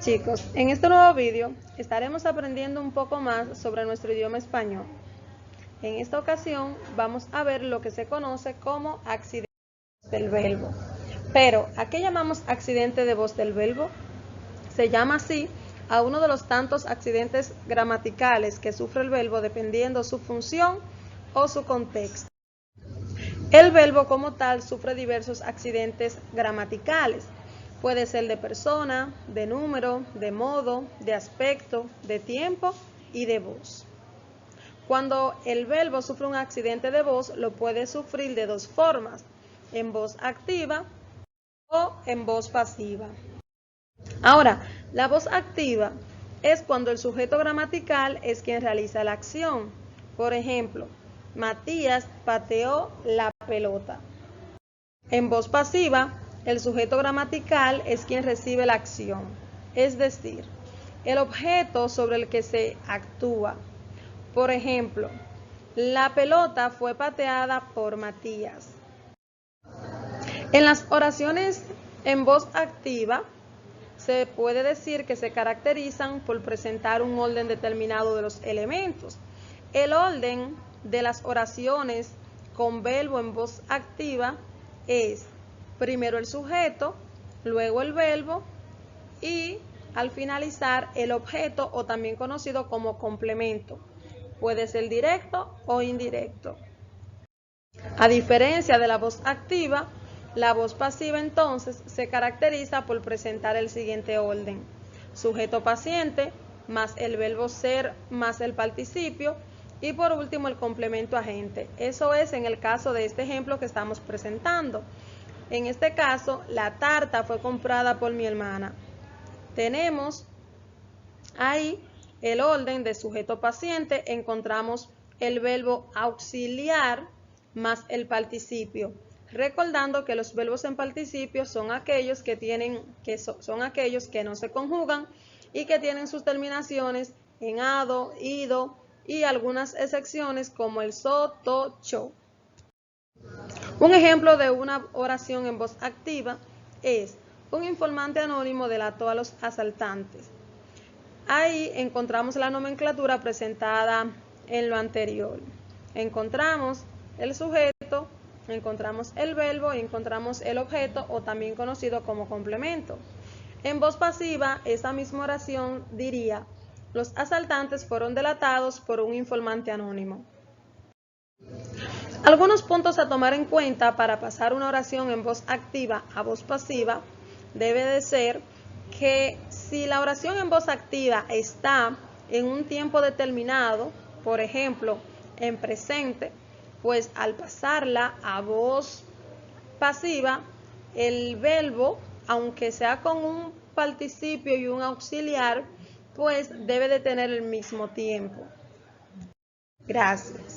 Chicos, en este nuevo vídeo estaremos aprendiendo un poco más sobre nuestro idioma español. En esta ocasión vamos a ver lo que se conoce como accidente del verbo. Pero, ¿a qué llamamos accidente de voz del verbo? Se llama así a uno de los tantos accidentes gramaticales que sufre el verbo dependiendo su función o su contexto. El verbo como tal sufre diversos accidentes gramaticales. Puede ser de persona, de número, de modo, de aspecto, de tiempo y de voz. Cuando el verbo sufre un accidente de voz, lo puede sufrir de dos formas, en voz activa o en voz pasiva. Ahora, la voz activa es cuando el sujeto gramatical es quien realiza la acción. Por ejemplo, Matías pateó la pelota. En voz pasiva, el sujeto gramatical es quien recibe la acción, es decir, el objeto sobre el que se actúa. Por ejemplo, la pelota fue pateada por Matías. En las oraciones en voz activa, se puede decir que se caracterizan por presentar un orden determinado de los elementos. El orden de las oraciones con verbo en voz activa es primero el sujeto, luego el verbo y al finalizar el objeto o también conocido como complemento. Puede ser directo o indirecto. A diferencia de la voz activa, la voz pasiva entonces se caracteriza por presentar el siguiente orden: sujeto paciente, más el verbo ser, más el participio y por último el complemento agente. Eso es en el caso de este ejemplo que estamos presentando. En este caso, la tarta fue comprada por mi hermana. Tenemos ahí el orden de sujeto paciente, encontramos el verbo auxiliar más el participio. Recordando que los verbos en participio son aquellos son aquellos que no se conjugan y que tienen sus terminaciones en ado, ido y algunas excepciones como el so, to, cho. Un ejemplo de una oración en voz activa es: un informante anónimo delató a los asaltantes. Ahí encontramos la nomenclatura presentada en lo anterior. Encontramos el sujeto, encontramos el verbo y encontramos el objeto o también conocido como complemento. En voz pasiva, esa misma oración diría: los asaltantes fueron delatados por un informante anónimo. Algunos puntos a tomar en cuenta para pasar una oración en voz activa a voz pasiva debe de ser que si la oración en voz activa está en un tiempo determinado, por ejemplo, en presente, pues al pasarla a voz pasiva, el verbo, aunque sea con un participio y un auxiliar, pues debe de tener el mismo tiempo. Gracias.